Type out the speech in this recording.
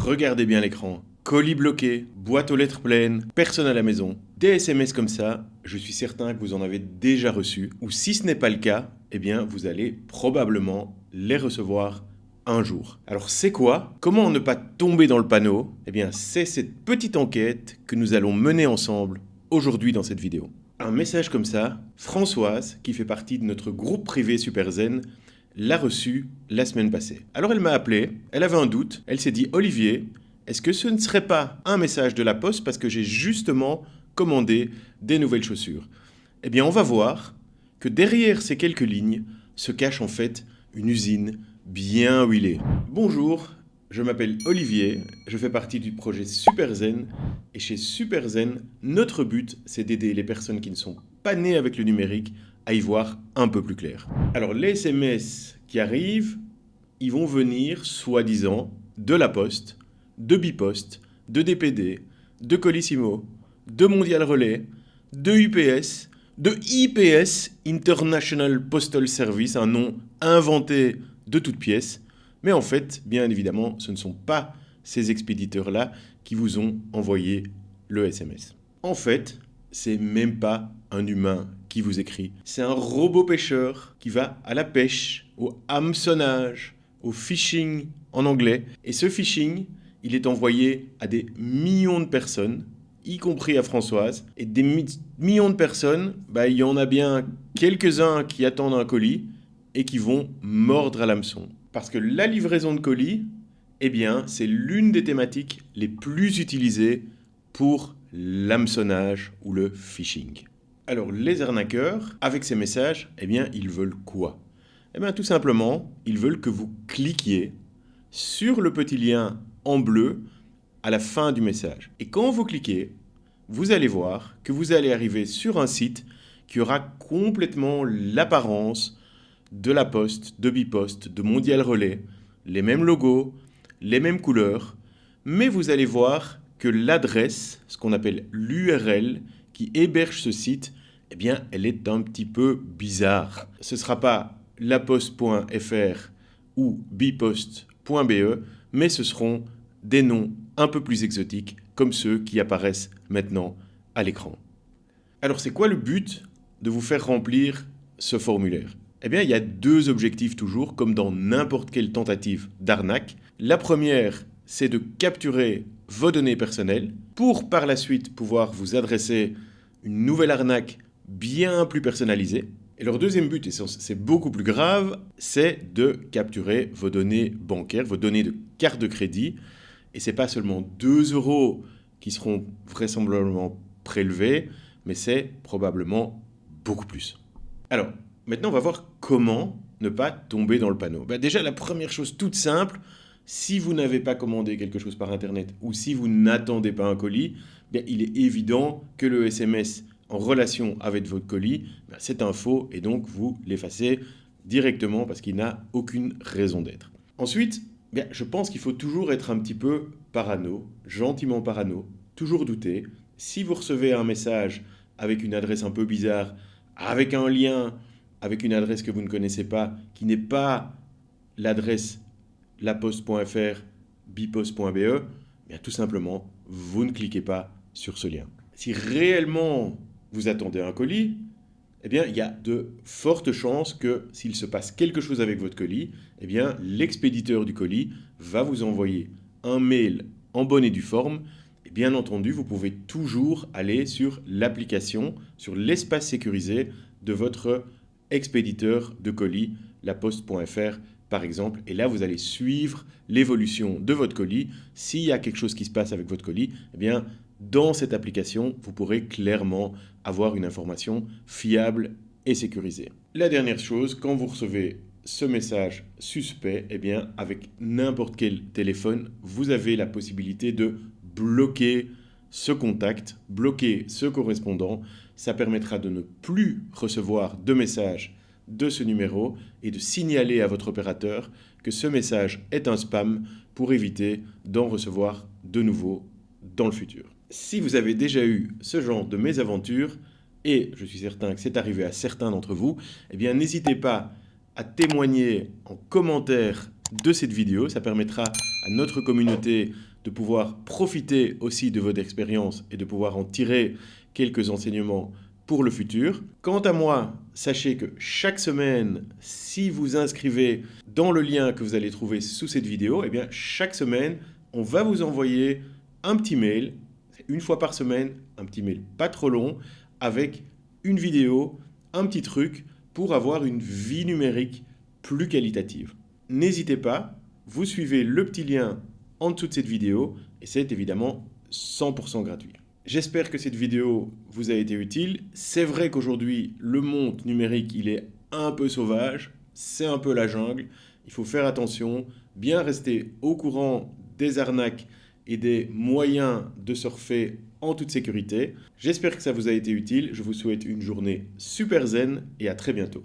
regardez bien l'écran. Colis bloqué, boîte aux lettres pleine, personne à la maison. Des SMS comme ça, je suis certain que vous en avez déjà reçu. Ou si ce n'est pas le cas, eh bien vous allez probablement les recevoir un jour. Alors c'est quoi? Comment ne pas tomber dans le panneau? Eh bien c'est cette petite enquête que nous allons mener ensemble aujourd'hui dans cette vidéo. Un message comme ça, Françoise, qui fait partie de notre groupe privé Super Zen, l'a reçu la semaine passée. Alors elle m'a appelé, elle avait un doute, elle s'est dit « Olivier, est-ce que ce ne serait pas un message de la poste parce que j'ai justement commandé des nouvelles chaussures ?» Eh bien on va voir que derrière ces quelques lignes se cache en fait une usine bien huilée. Bonjour, je m'appelle Olivier, je fais partie du projet Super Zen et chez Super Zen, notre but c'est d'aider les personnes qui ne sont pas nées avec le numérique à y voir un peu plus clair. Alors les SMS qui arrivent, ils vont venir soi-disant de la Poste, de Bipost, de DPD, de Colissimo, de Mondial Relais, de UPS, de IPS, International Postal Service, un nom inventé de toutes pièces. Mais en fait, bien évidemment, ce ne sont pas ces expéditeurs-là qui vous ont envoyé le SMS. En fait, c'est même pas un humain qui vous écrit. C'est un robot pêcheur qui va à la pêche, au hameçonnage, au phishing en anglais. Et ce phishing, il est envoyé à des millions de personnes, y compris à Françoise. Et des millions de personnes, il y en a bien quelques-uns qui attendent un colis et qui vont mordre à l'hameçon. Parce que la livraison de colis, eh bien, c'est l'une des thématiques les plus utilisées pour l'hameçonnage ou le phishing. Alors, les arnaqueurs, avec ces messages, eh bien, ils veulent quoi? Eh bien, tout simplement, ils veulent que vous cliquiez sur le petit lien en bleu à la fin du message. Et quand vous cliquez, vous allez voir que vous allez arriver sur un site qui aura complètement l'apparence de la Poste, de Bipost, de Mondial Relais, les mêmes logos, les mêmes couleurs, mais vous allez voir que l'adresse, ce qu'on appelle l'URL qui héberge ce site, eh bien, elle est un petit peu bizarre. Ce ne sera pas laposte.fr ou bipost.be, mais ce seront des noms un peu plus exotiques, comme ceux qui apparaissent maintenant à l'écran. Alors, c'est quoi le but de vous faire remplir ce formulaire? Eh bien, il y a deux objectifs toujours, comme dans n'importe quelle tentative d'arnaque. La première, c'est de capturer vos données personnelles pour par la suite pouvoir vous adresser une nouvelle arnaque bien plus personnalisée. Et leur deuxième but, et c'est beaucoup plus grave, c'est de capturer vos données bancaires, vos données de carte de crédit. Et ce n'est pas seulement 2 € qui seront vraisemblablement prélevés, mais c'est probablement beaucoup plus. Alors, maintenant, on va voir comment ne pas tomber dans le panneau. Déjà, la première chose toute simple, si vous n'avez pas commandé quelque chose par Internet ou si vous n'attendez pas un colis, il est évident que le SMS en relation avec votre colis, c'est un faux et donc vous l'effacez directement parce qu'il n'a aucune raison d'être. Ensuite, je pense qu'il faut toujours être un petit peu parano, gentiment parano, toujours douter. Si vous recevez un message avec une adresse un peu bizarre, avec un lien, avec une adresse que vous ne connaissez pas, qui n'est pas l'adresse laposte.fr, bipost.be, tout simplement, vous ne cliquez pas sur ce lien. Si réellement vous attendez un colis, il y a de fortes chances que s'il se passe quelque chose avec votre colis, l'expéditeur du colis va vous envoyer un mail en bonne et due forme. Et bien entendu, vous pouvez toujours aller sur l'application, sur l'espace sécurisé de votre expéditeur de colis, laposte.fr par exemple. Et là, vous allez suivre l'évolution de votre colis. S'il y a quelque chose qui se passe avec votre colis, dans cette application, vous pourrez clairement avoir une information fiable et sécurisée. La dernière chose, quand vous recevez ce message suspect, avec n'importe quel téléphone, vous avez la possibilité de bloquer ce contact, bloquer ce correspondant. Ça permettra de ne plus recevoir de messages de ce numéro et de signaler à votre opérateur que ce message est un spam pour éviter d'en recevoir de nouveau dans le futur. Si vous avez déjà eu ce genre de mésaventure, et je suis certain que c'est arrivé à certains d'entre vous, n'hésitez pas à témoigner en commentaire de cette vidéo. Ça permettra à notre communauté de pouvoir profiter aussi de votre expérience et de pouvoir en tirer quelques enseignements pour le futur. Quant à moi, sachez que chaque semaine, si vous inscrivez dans le lien que vous allez trouver sous cette vidéo, eh bien chaque semaine, on va vous envoyer un petit mail, une fois par semaine, un petit mail pas trop long, avec une vidéo, un petit truc pour avoir une vie numérique plus qualitative. N'hésitez pas, vous suivez le petit lien en dessous de cette vidéo et c'est évidemment 100% gratuit. J'espère que cette vidéo vous a été utile. C'est vrai qu'aujourd'hui, le monde numérique, il est un peu sauvage, c'est un peu la jungle. Il faut faire attention, bien rester au courant des arnaques et des moyens de surfer en toute sécurité. J'espère que ça vous a été utile. Je vous souhaite une journée super zen et à très bientôt.